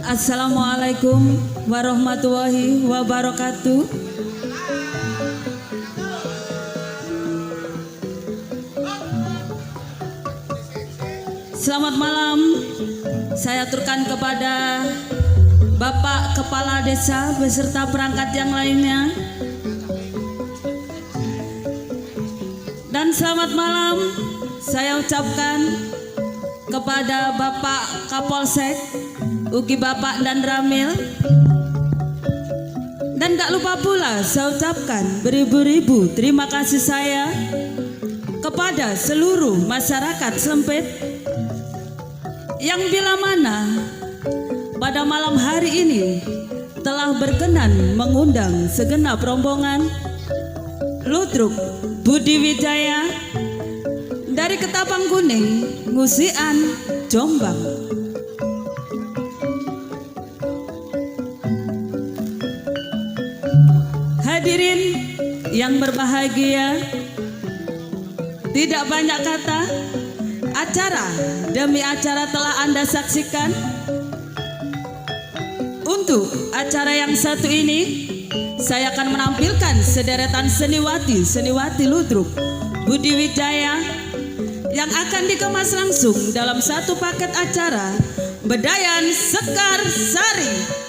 Assalamualaikum warahmatullahi wabarakatuh. Selamat malam. Saya aturkan kepada Bapak Kepala Desa beserta perangkat yang lainnya. Dan selamat malam saya ucapkan kepada Bapak Kapolsek, ugi Bapak dan Ramil. Dan gak lupa pula saya ucapkan beribu-ribu terima kasih saya kepada seluruh masyarakat Sempit yang bila mana pada malam hari ini telah berkenan mengundang segenap rombongan Ludruk Budi Wijaya dari Ketapang Kuning, Ngusian, Jombang. Hadirin yang berbahagia, tidak banyak kata, acara demi acara telah Anda saksikan. Untuk acara yang satu ini, saya akan menampilkan sederetan seniwati Ludruk Budi Wijaya yang akan dikemas langsung dalam satu paket acara Bedayan Sekar Sari.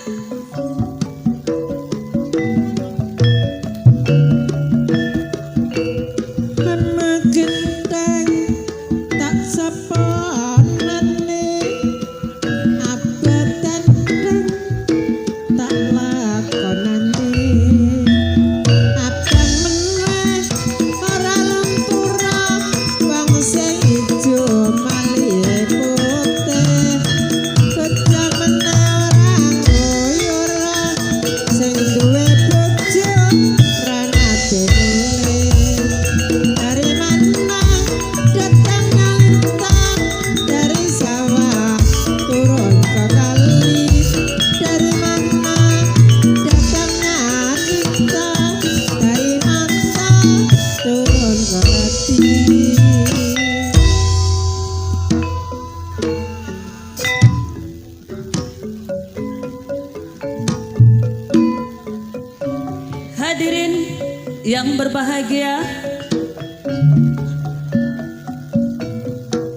Hadirin yang berbahagia,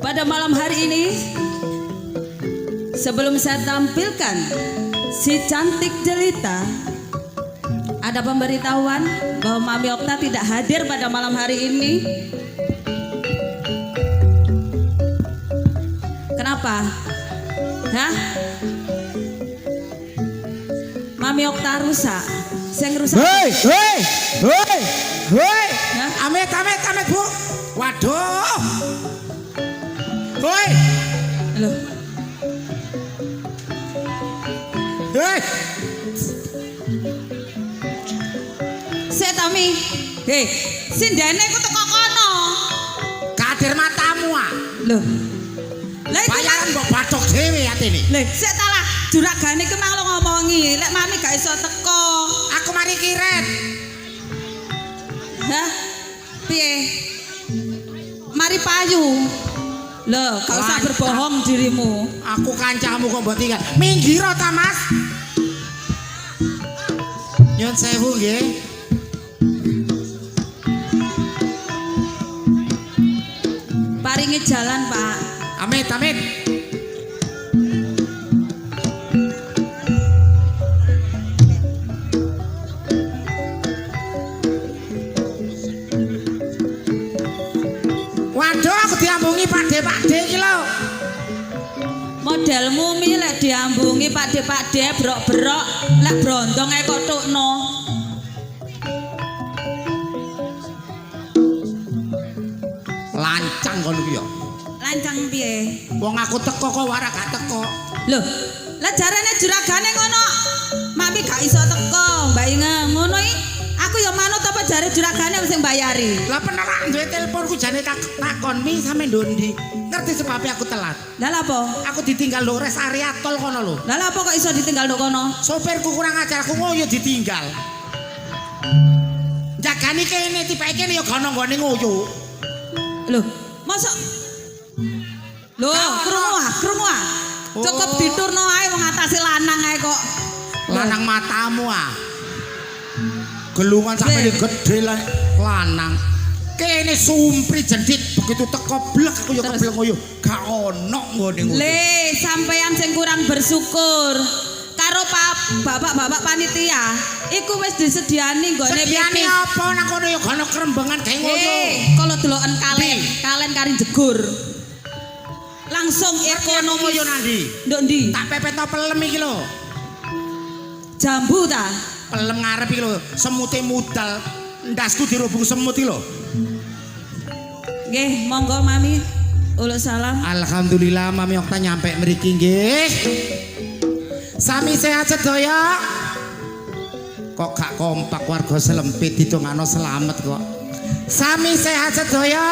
pada malam hari ini sebelum saya tampilkan si cantik jelita, ada pemberitahuan bahwa Mami Okta tidak hadir pada malam hari ini. Kenapa? Hah? Mami Okta rusak. Saya ngerusak. Hei. Amit Bu. Waduh. Hoi. Halo. Hei. Saya Tami. Hei, sindene ku teko kono. Kadir matamu ah. Loh. Lah iki bayaran mbok bathok dhewe atene. Lha, sik talah juragane ku mang lo ngomongi, lek Mami gak iso teko. Aku mari kiret. Hah? Piye? Mari payu. Loh, gak usah berbohong dirimu. Aku kancamu kok mbok tinggal. Minggir ta, Mas. Nyun sewu nggih. Paringi jalan, Pak. Amit amit. Waduh, aku diambungi pakde iki lho. Modelmu mi lek diambungi pakde brok-brok, lek brondong ae kok tukno. Lancang kono ki ya. Lancang piye? Wong aku teko kok ora gak teko. Loh, lah jarane juragane ngono. Mami gak iso teko, Mbak Inge. Ngono iki aku ya manut apa jare juragane sing bayari. Lah penerak duwe teleponku jane takon mi sampe ndondi. Ngerti sebabnya aku telat. Lah lha apa? Aku ditinggal lho res area tol kono lho. Lah lha apa kok iso ditinggal nduk kono? Sopirku kurang ajar, aku ngoyo ditinggal. Jagani kene tipake kene ya gono nggone ngoyo. Loh, mosok Loh, krungu ah. Cukup Oh. diturno ae wong atase lanang ae kok. Lanang matamu ah. Gelungan sampe gede lanang. Kene sumpri jendit begitu teko blek aku ya keblek ngoyo. Gak ono nggone ngoyo. Le, sampean sing kurang bersyukur. Karo bapak-bapak panitia, iku wis disediani nggone Sediane apa nang kono ya gono krembengan gawe ngoyo. Kalau deloken kalen kari jegur. Langsung ekonomi yo nandi. Nduk ndi? Tak pepetno pelem iki lho. Jambu ta? Pelem ngarep iki lho, semute mudal. Ndasku dirubung semut iki lho. Nggih, monggo Mami. Uluk salam. Alhamdulillah Mami Okta nyampe mriki nggih. Sami sehat sedaya. Kok gak kompak warga Selempit ditungano selamat kok. Sami sehat sedaya.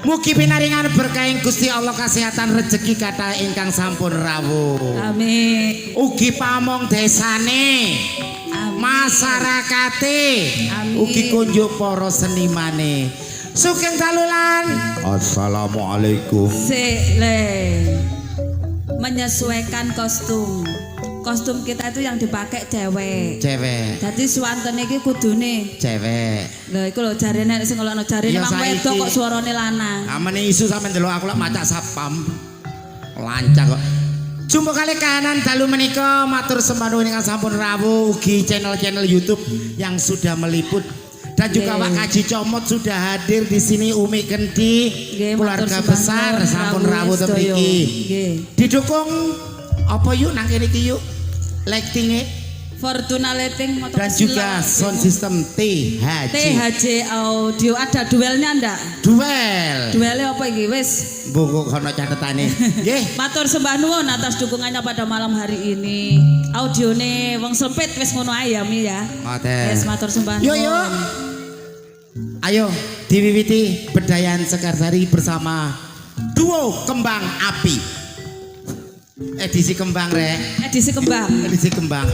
Mugi pinaringan berkahing Gusti Allah kesehatan rezeki kathah ingkang sampun rawuh. Amin. Ugi pamong desane, Amin. masyarakate, Amin. ugi kunjuk para senimane. Sugeng dalulan. Assalamualaikum. Sik le. Menyesuaikan kostum. Kostum kita itu yang dipakai cewek. Cewek, Jadi swanten iki kudune. cewek. Lho iku lho jarene sing ngelokno jarene Ya, wong saiki. wedok kok suarane lanang. Amene isu sampean delok aku lak macak sapam. Lancang kok. Jumpa kali kanan dalu menika matur sembah nuwun ingkang sampun rawuh ugi channel-channel YouTube yang sudah meliput dan juga Nggih. Pak Kaji Comot sudah hadir di sini Umi Genti Nggih, keluarga matur besar sembah sampun nuwun rawuh sedaya. mriki. Nggih. Didukung apa yuk nang kene iki yuk lighting Fortuna Lighting motor dan juga sound system THC. THC audio ada duelnya ndak? Duel. Duelnya apa iki wis? Buku kono catetane. Nggih. Matur sembah nuwun atas dukungannya pada malam hari ini. Audione wong sempit wis ngono ae ya Mi ya. Ngoten. Wis matur sembah nuwun. Yuk yuk. Ayo diwiwiti Bedayan Sekarsari bersama duo Kembang Api. Edisi Kembang rek. Edisi kembang. Edisi Kembang.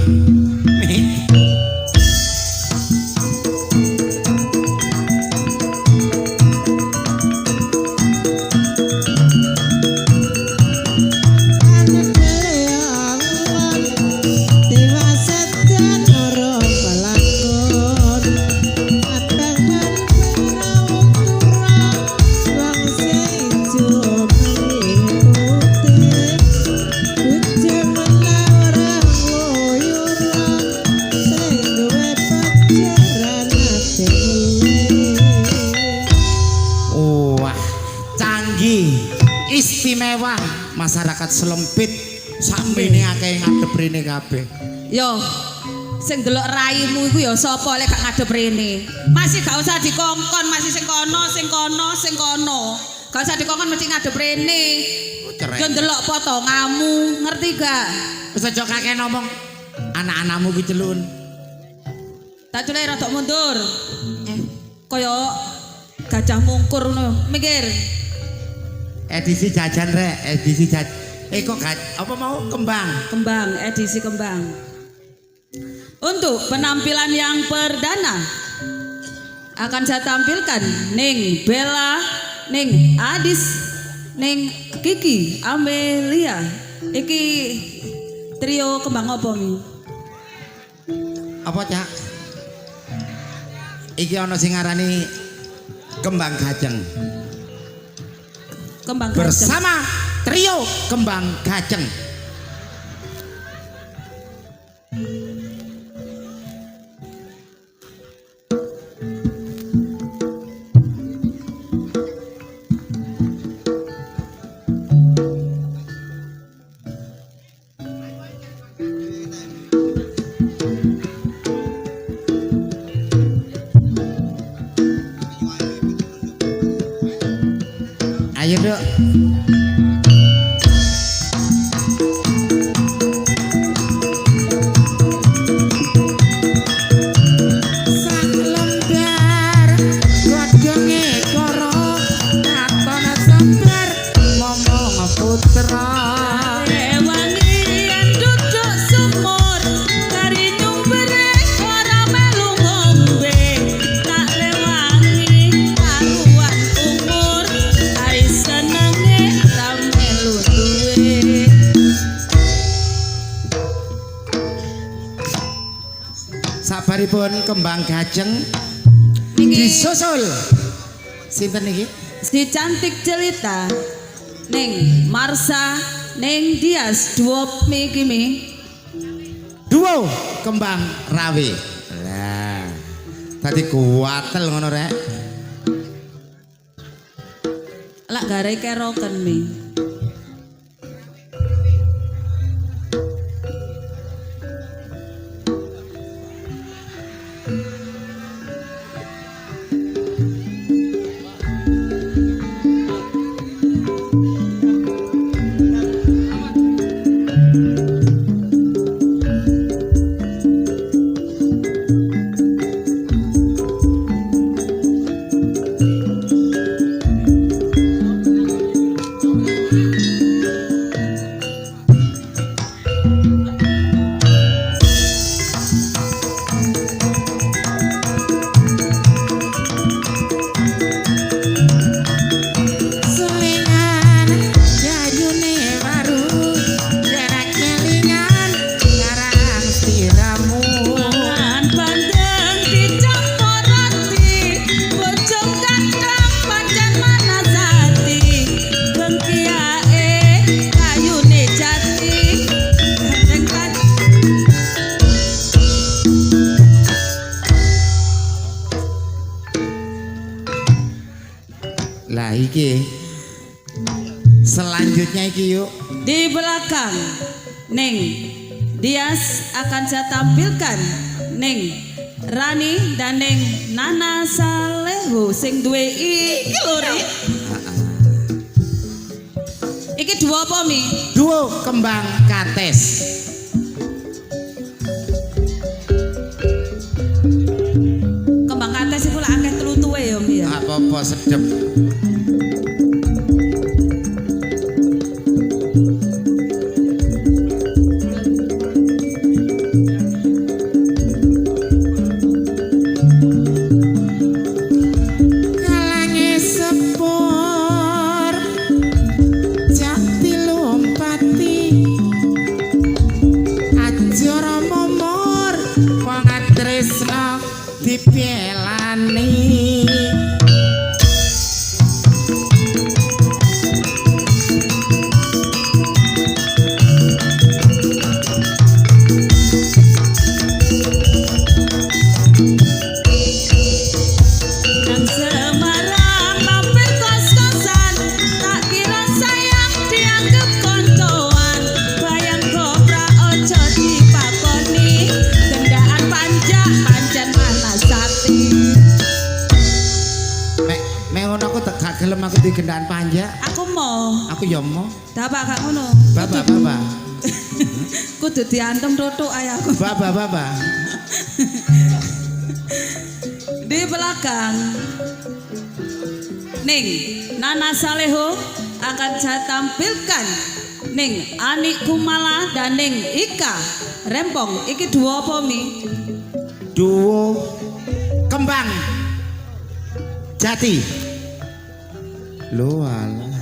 Wah, canggih, istimewa masyarakat Selempit sakmene akeh ngadep rene kabeh. Yo, sing delok raimu iku ya sapa lek gak ngadep rene. Masih gak usah dikongkon, masih sing kono, sing kono, sing kono. Gak usah dikongkon mesti ngadep rene. Cerek. Yo ndelok potongamu, ngerti gak? Wis aja kakek ngomong anak-anakmu ki celun. Tak culai rada mundur. Kaya gajah mungkur ngono. Mikir. Edisi jajan rek, edisi kok apa mau kembang? Kembang, edisi kembang. Untuk penampilan yang perdana akan saya tampilkan Ning Bella, Ning Adis, Ning Kiki, Amelia. Iki trio kembang apa nih? Apa Cak? Iki ana sing ngarani kembang gajeng. Kembang gajeng. Bersama trio kembang gajeng. Ayo dok. Sak lembar godhonge karo katone sambar ngomong putra. Rewangi yen duduk sumur kari nyumbere ora melu ngombe tak lewangi karuan umur kari senenge ta melu duwe. Sabaripun kembang gajeng Niki disusul sinten niki? si cantik jelita ning Marsa ning Dias duop kimi Duo kembang rawe. Lah. Tadi kuatel ngono rek. lak gare keroken mi. Selingan jayune baru jarak kelingan ngarang siramu. Mangan bandeng dicampur roti bojo kandang pancen manasati bengkiae kayune jati gandeng Lah iki selanjutnya iki yuk. di belakang Neng Dias akan saya tampilkan Neng Rani dan Neng Nana Salehu sing duwe iki lho Ri. Iki dua apa mi? Duo kembang kates. Kembang kates iku lak akeh tlutuhe ya mi ya. Apa-apa sedep. Kalange sepur jati lompati ajara momor wong tresna dipielani. Nang Semarang mampir kos-kosan tak kira sayang dianggap koncoan bayang kobra ojo dipakoni gendaan panjak pancen manasati. Mek ngono aku gak gelem aku digendaan panjang. Aku mau Aku ya mau. dapak gak ngono Baba. kudu diantem tutuk ayahku. Baba. Di belakang Ning Nana Saleho akan saya tampilkan Ning Ani Kumala dan Ning Ika Rempong. Iki dua apa mi? Duo kembang jati. Lo alah.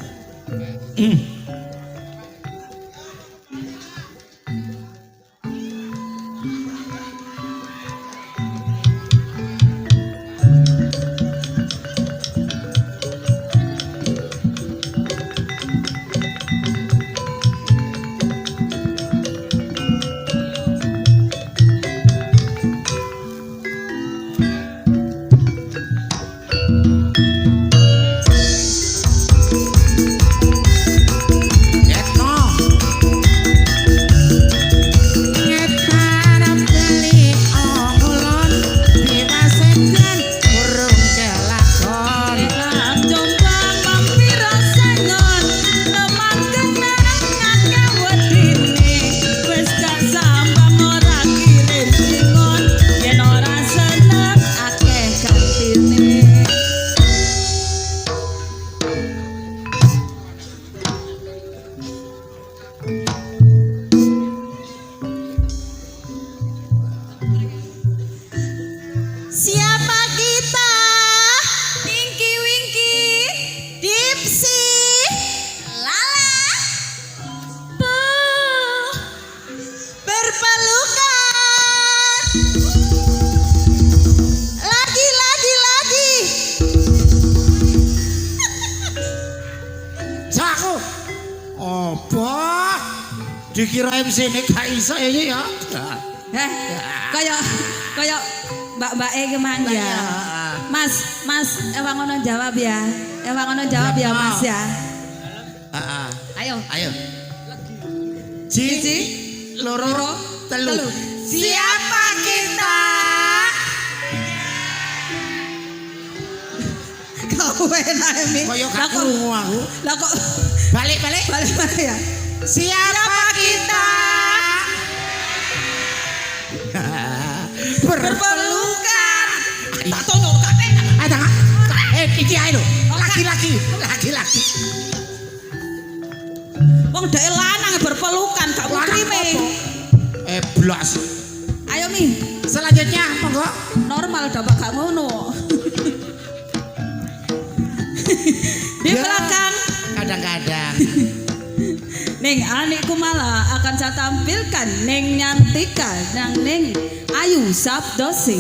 Dikira MC ini gak iso ya. Heh, kaya mbak-mbak iki mang ya. Mas, ewang ngono jawab ya. Ewang ngono jawab ya, Mas ya. Ayo. Cici, loro, telu. Siapa kita? Kau enak mi. Kaya gak krungu aku. Lah kok Balik. ya. Siapa kita? Berpelukan. Tak tono kabeh. Ada nggak? Iki ae lho. Laki-laki. Wong dhek lanang berpelukan gak putrime. Blas. Ayo mi. Selanjutnya monggo. Normal dapat gak ngono. Di Ya. belakang Kadang-kadang. Neng anikku malah akan saya tampilkan Neng Nyantika dan Neng Ayu Sabdose.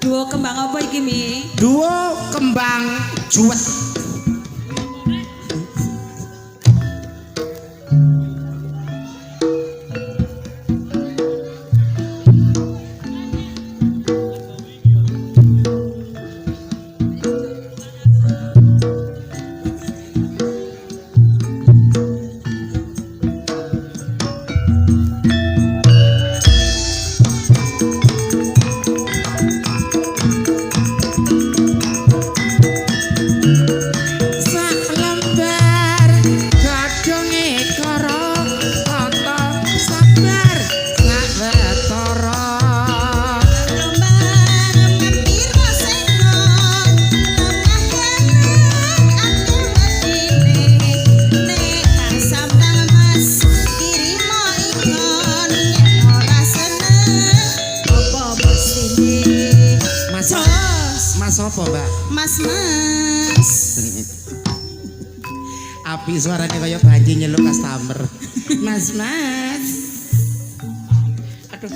Duo kembang apa iki mi? Duo kembang juwet. Mas apa, Mbak? Mas. Api suaranya kayak banji nyeluk customer. Mas. Aduh.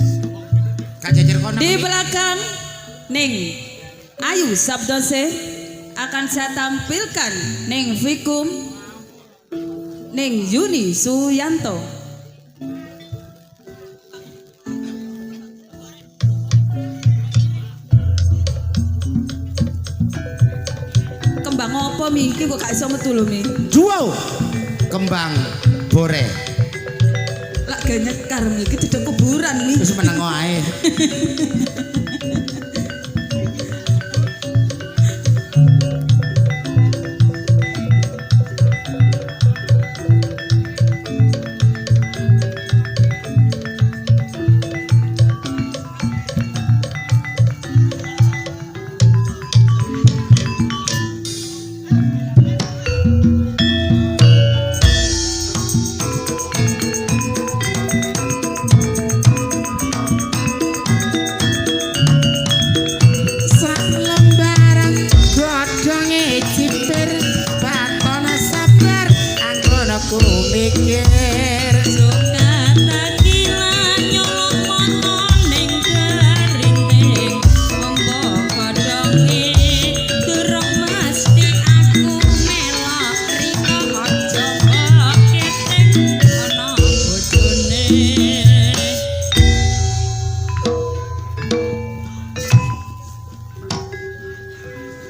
Kak Jejer kono. Di belakang Neng Ayu Sabdose akan saya tampilkan Neng Fikum Neng Yuni Suyanto. Kembang apa mi? Iki kok gak iso metu lho mi. Duo kembang bore. Lak gak nyekar mi, iki duduk kuburan mi. Wis meneng wae.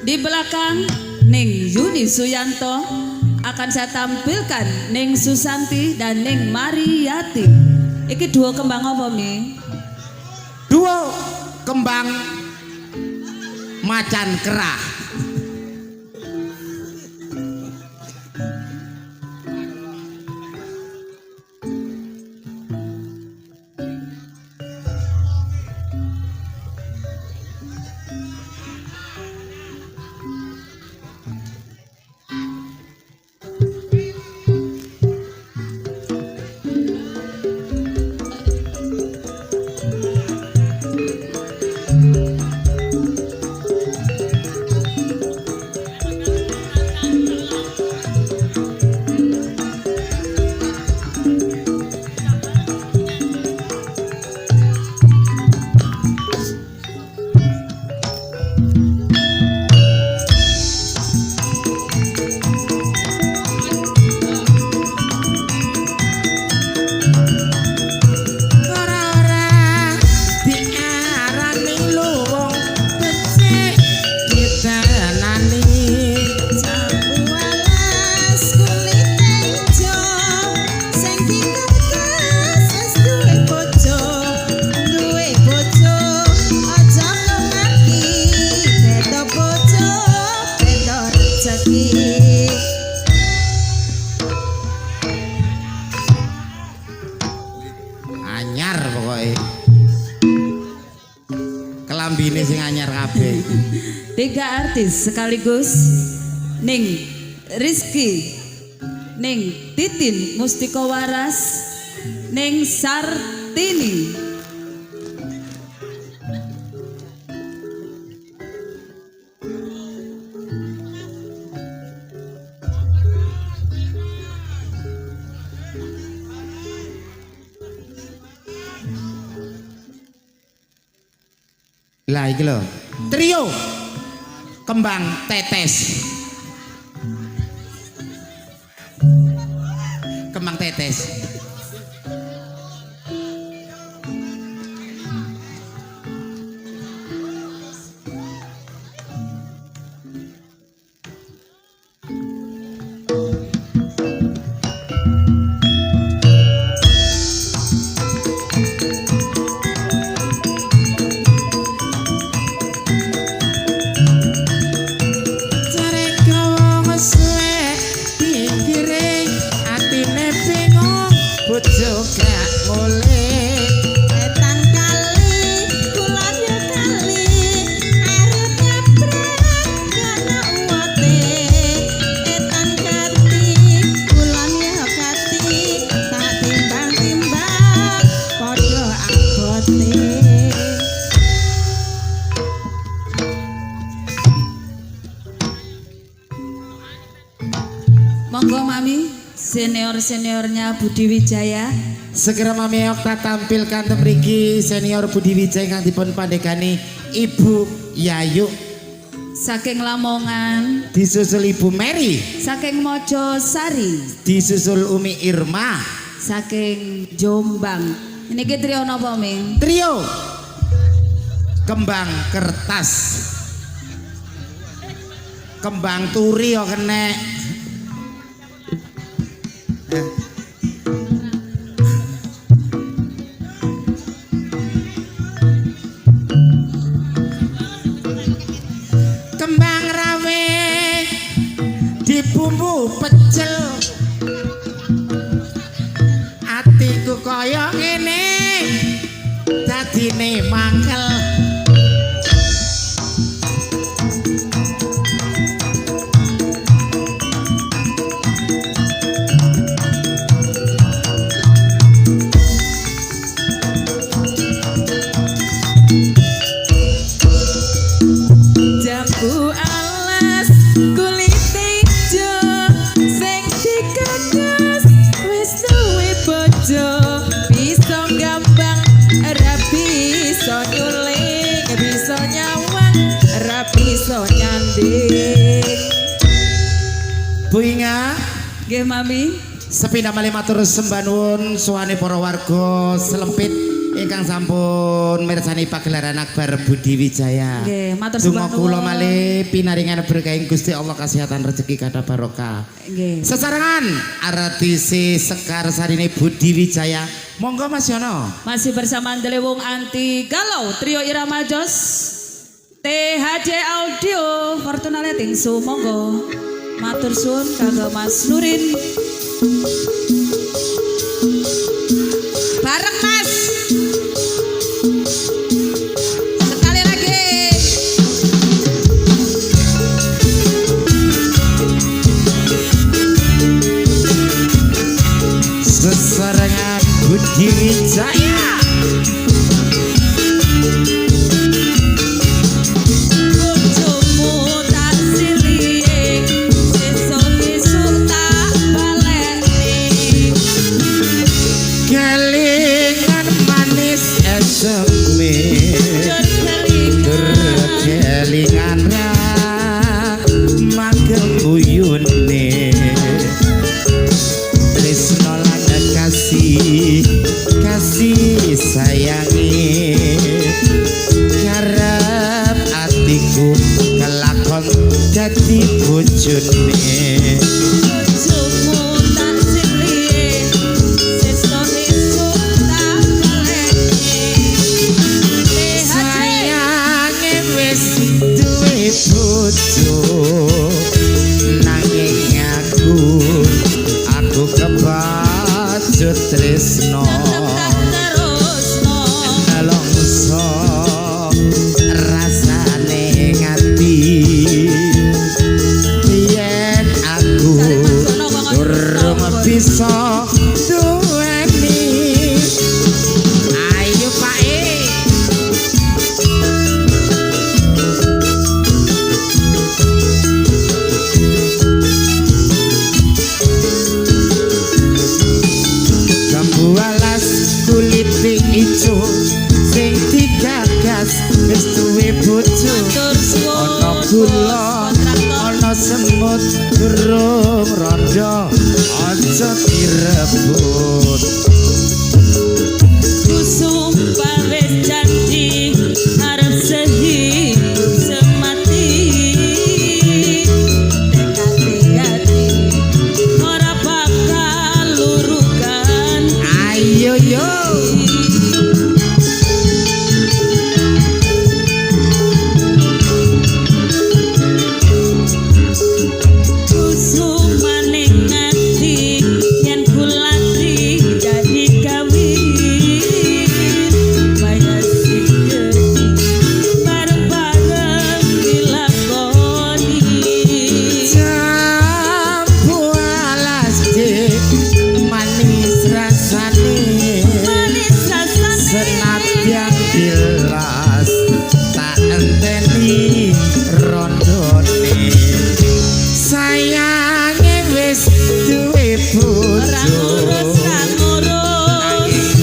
Di belakang Neng Yuni Suyanto akan saya tampilkan Neng Susanti dan Neng Mariyati. Iki duo kembang apa mi? Duo kembang macan kerah. anyar pokoknya kelambine sing anyar kabeh. 3 artis sekaligus Ning Rizky, Ning Titin Mustika Waras, Ning Sartini. Lah iki lho, trio Kembang Tetes. Kembang Tetes. Monggo Mami, senior-seniornya Budi Wijaya. Segera Mami Okta tampilkan mriki senior Budi Wijaya kang dipun pandegani Ibu Yayu. Saking Lamongan, Disusul Ibu Mary. saking Mojosari, Disusul Umi Irma. saking Jombang. Ini ki trio napa, Ming? Trio Kembang Kertas. Kembang Turi yo kenek. Kembang Rawe dibumbu pecel. Atiku kaya ngene dadine mangkel. Jambu alas kulit ijo sing dikedes wis duwe bojo, bisa gampang ora bisa nyuling, bisa nyawang ora bisa nyanding. Bu Inga, Nggih Mami, sepindah malih matur sembah nuwun suwane para warga Selempit ingkang sampun mirsani pagelaran akbar Budi Wijaya. nggih matur sembah Donga kula nuwun. malih pinaringan berkah Gusti Allah kesehatan rezeki kathah barokah. Nggih. Sesarengan artisi Sekar Sarine Budi Wijaya. Monggo Mas Yono. Masih bersama Delewung Anti Galau Trio Irama Jos THJ Audio Fortuna Leting monggo matur suwun kanggo Mas Nurin bareng Mas sekali lagi. Sesarengan Budi Wijaya. Bojomu tak siling, sesuk-esuk tak bales. ijo sing digagas wis duwe bojo Matur suwun ana kula ana semut durung rondo aja direbut Sumpah wis janji arep sehidup semati tekad hati ora bakal lurukan ayo yo maning ati yen kulati jadi kawin maya sing gede bareng-bareng dilakoni jambu alas dik manis rasane manis rasane senadyan bilas tak enteni rondone sayange wis duwe ora ngurus bojo ra ngurus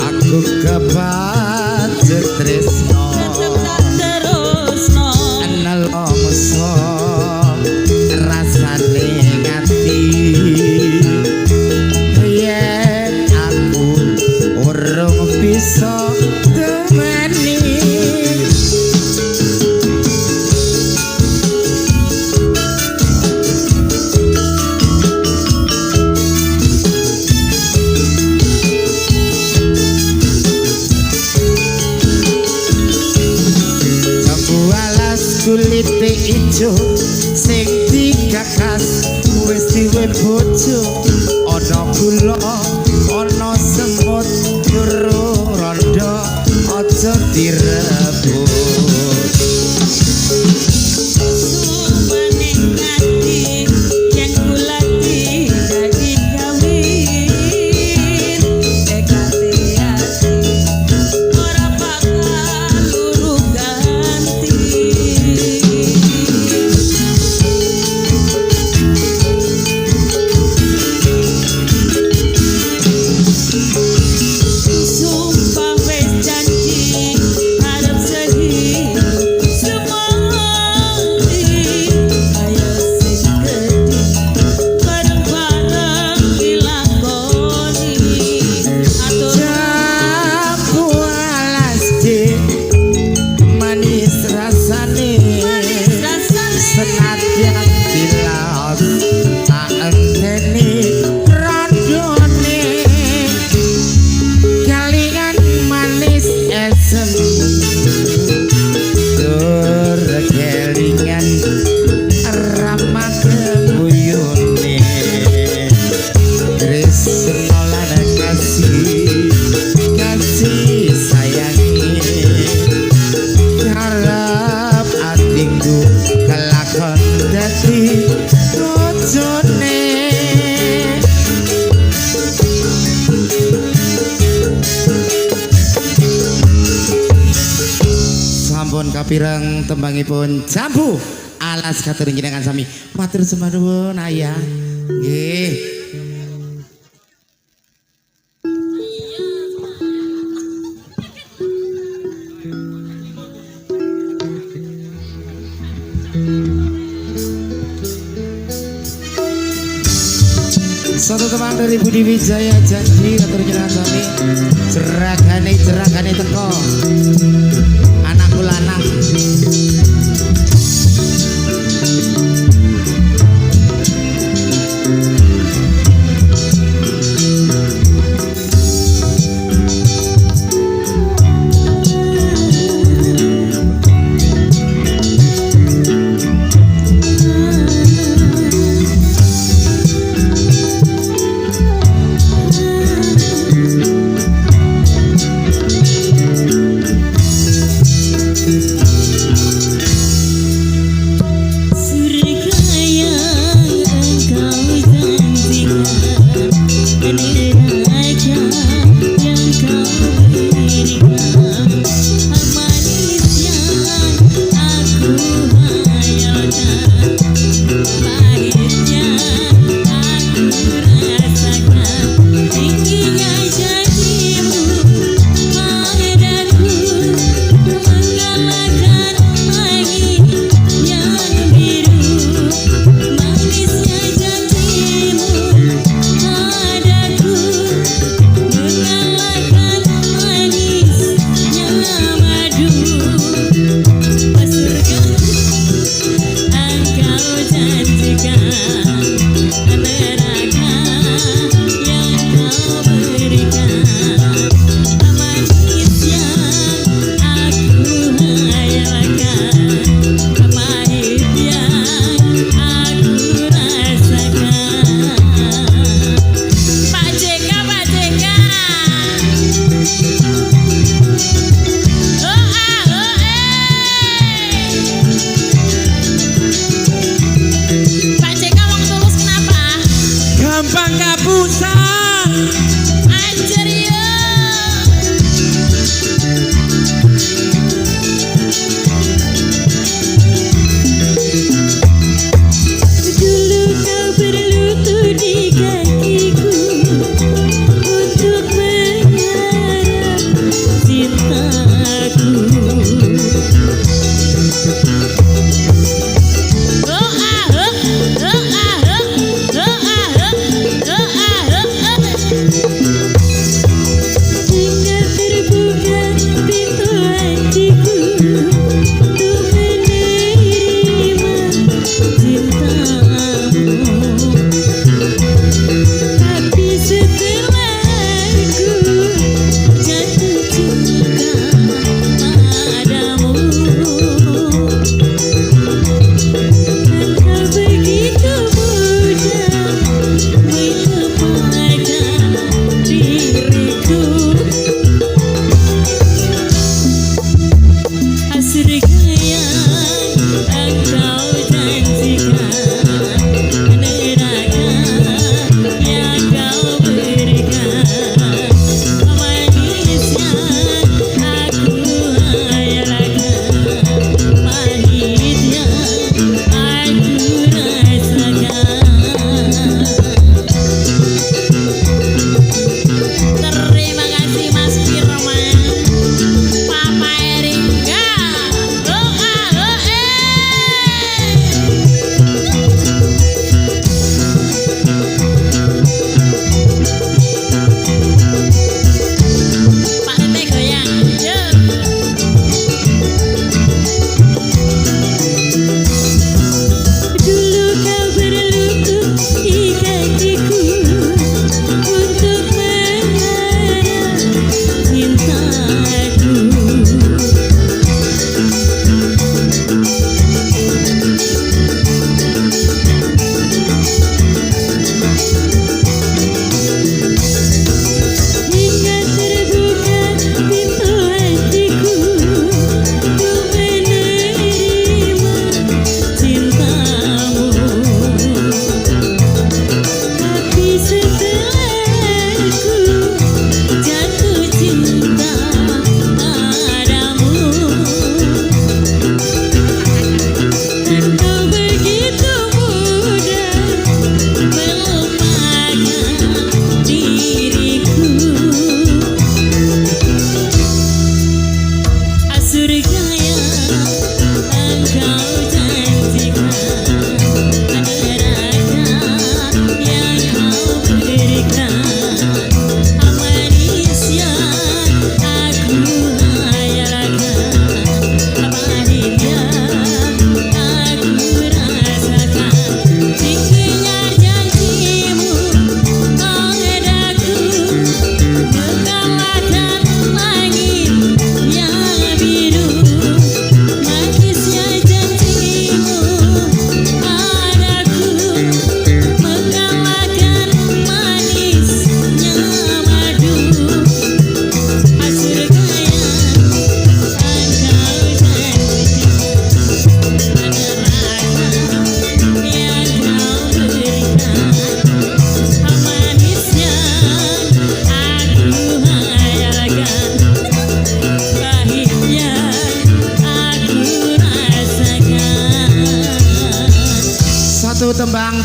aku kebajet tresno tetep tak terusno nelongso rasane ngati yen aku urung bisa temeni jambu alas kulite ijo sing digagas wis duwe bojo ana kula ana semut durung rondo aja direbut maning ati yen kulati jadi kawin tekad hati ora bakal luru ganti sumpah wis janji arep sehidup semati ayo sing gede bareng-bareng dilakoni atur jambu alas dik manis rasane manis rasane senadyan bilas tak enteni rondone kalian manis esem dur kelingan ramah kebuyune tresno lan kasih sayangi harap atingku kelakon dadi bojone sampun kapireng tembangipun jambu alas katur njenengan sami matur sembah nuwun ayah nggih satu teman dari Budi Wijaya janji katur njenengan sami jeragane teko anakku lanang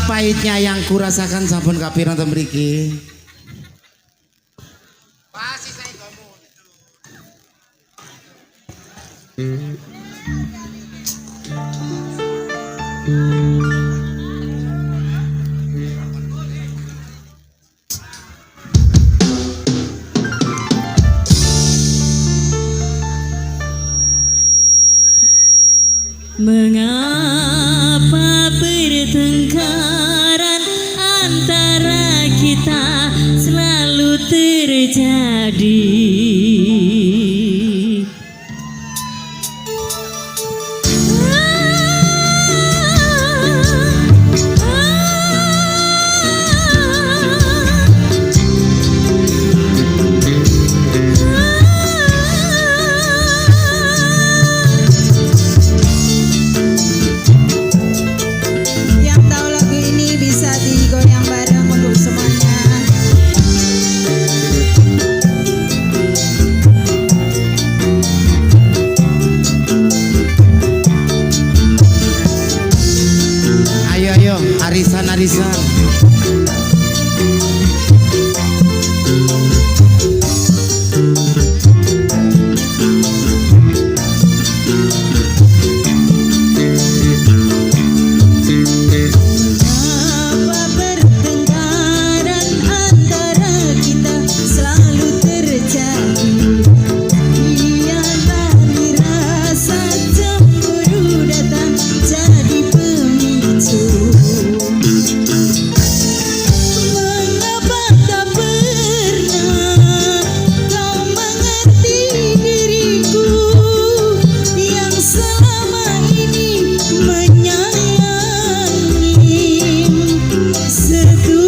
pahitnya yang kurasakan sampun kapiran ten mriki. Mengapa pertengkaran antara kita selalu terjadi? Yang tahu lagu ini bisa digoyang bareng untuk semuanya. Ayo ayo, arisan arisan. Apa pertengkaran antara kita selalu terjadi? Ia dari rasa cemburu datang jadi pemicu. Mengapa tak pernah kau mengerti diriku yang selama ini menyayangi setulus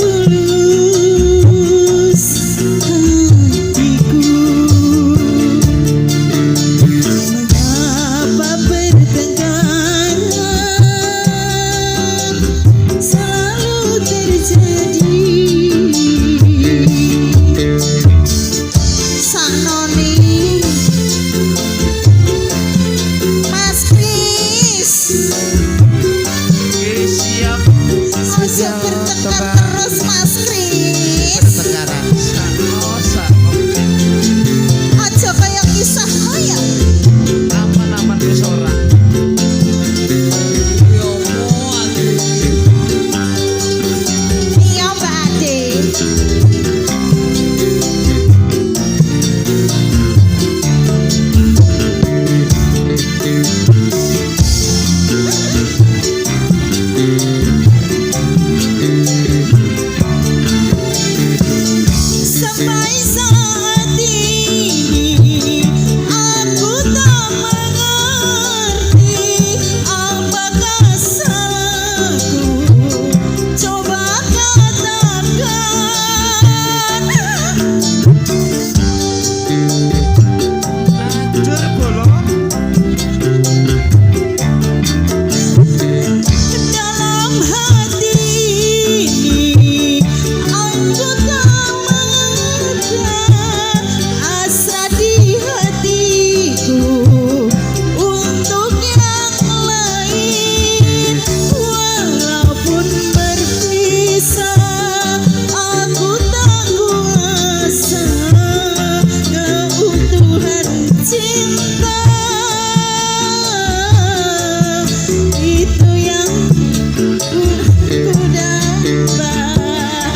hatiku? Mengapa pertengkaran selalu terjadi? Sanoni Mas Kris, Siap. ojo bertengkar terus Mas Kris. Pertengkaran. Ojo kaya kisah hoya. Aman-aman wis ora. Iya Mbak Ade. Sampai saat ini aku tak mengerti apakah salahku. Coba katakan. Adur bolong. Dalam hati ini aku tak mengada asa di hatiku untuk yang lain. Walaupun berpisah aku tak kuasa keutuhan cinta. Itu yang ku dapat.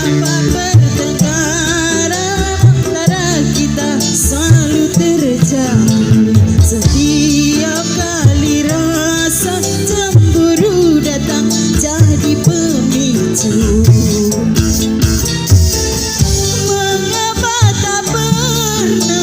Apa pertengkaran antara kita selalu terjadi? Setiap kali rasa cemburu datang jadi pemicu. Mengapa tak pernah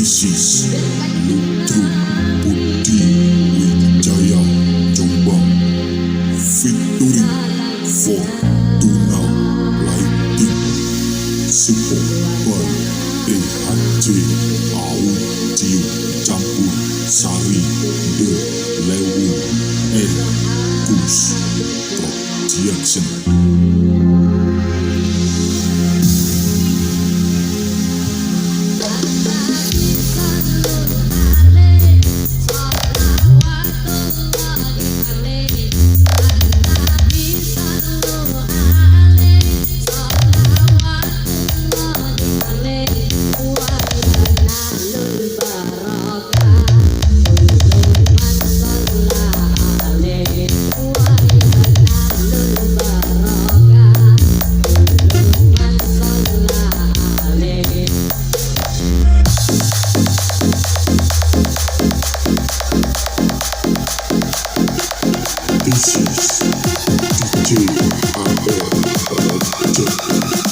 This is Ludruk Budi Wijaya Jombang featuring Fortuna Lighting support by EHJ Audio Campur Sari De Lewu and Kus Production. This is DJ Abel Raja Present.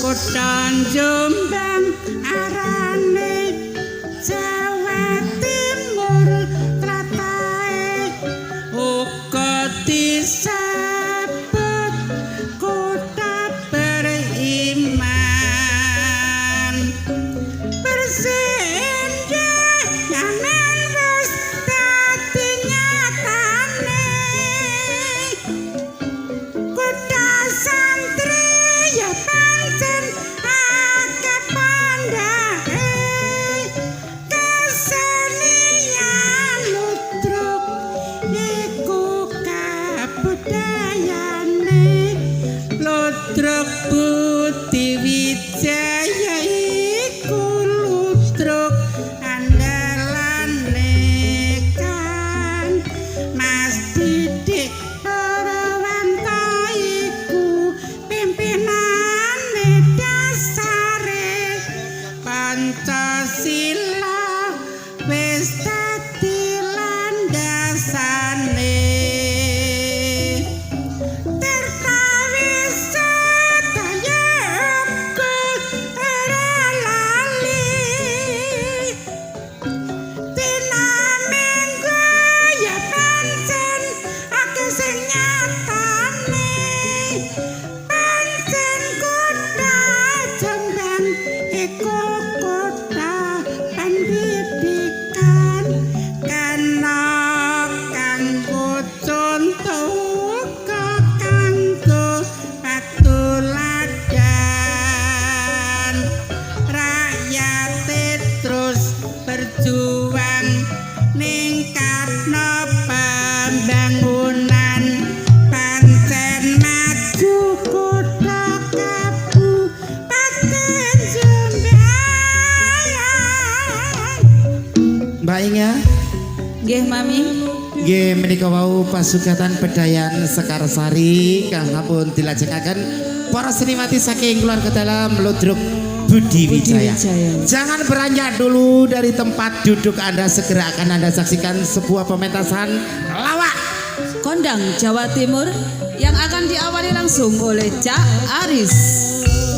Kuthan Jombang arane Jawa Timur tratae uga disebut kota beriman bersinggih nyaman wis dadi nyatane kota santri ya pancen akeh pandhae kesenian ludruk iku kabudayane ludruk Budi Wijaya iku ludruk andalane kan Mas Didik Purwanto iku pimpinane dasare Pancasila wis dadi landasane Tirta Wisata Nggih Mami. Nggih menika wau pasugatan Bedayan Sekarsari kang sampun dilajengaken para seniwati saking keluarga dalam Ludruk Budi Wijaya. Jangan beranjak dulu dari tempat duduk Anda, segera akan Anda saksikan sebuah pementasan lawak Kondang Jawa Timur yang akan diawali langsung oleh Cak Aris.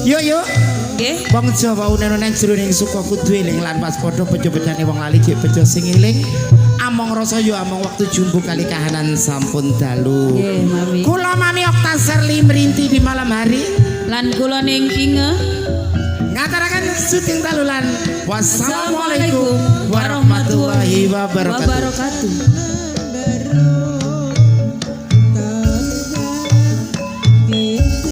Yuk yuk Nggih. wong Jawa unen-unen jroning suka kudu eling lan waspada bejo bedane wong lali jek bejo sing eling among rasa yo among waktu jumbo kali kahanan sampun dalu. Nggih Mami. Kula Mami Okta Serli merinti di malam hari Lan kula ning Inge. ngataraken syuting talulan. Wassalamualaikum warahmatullahi wabarakatuh. wabarakatuh.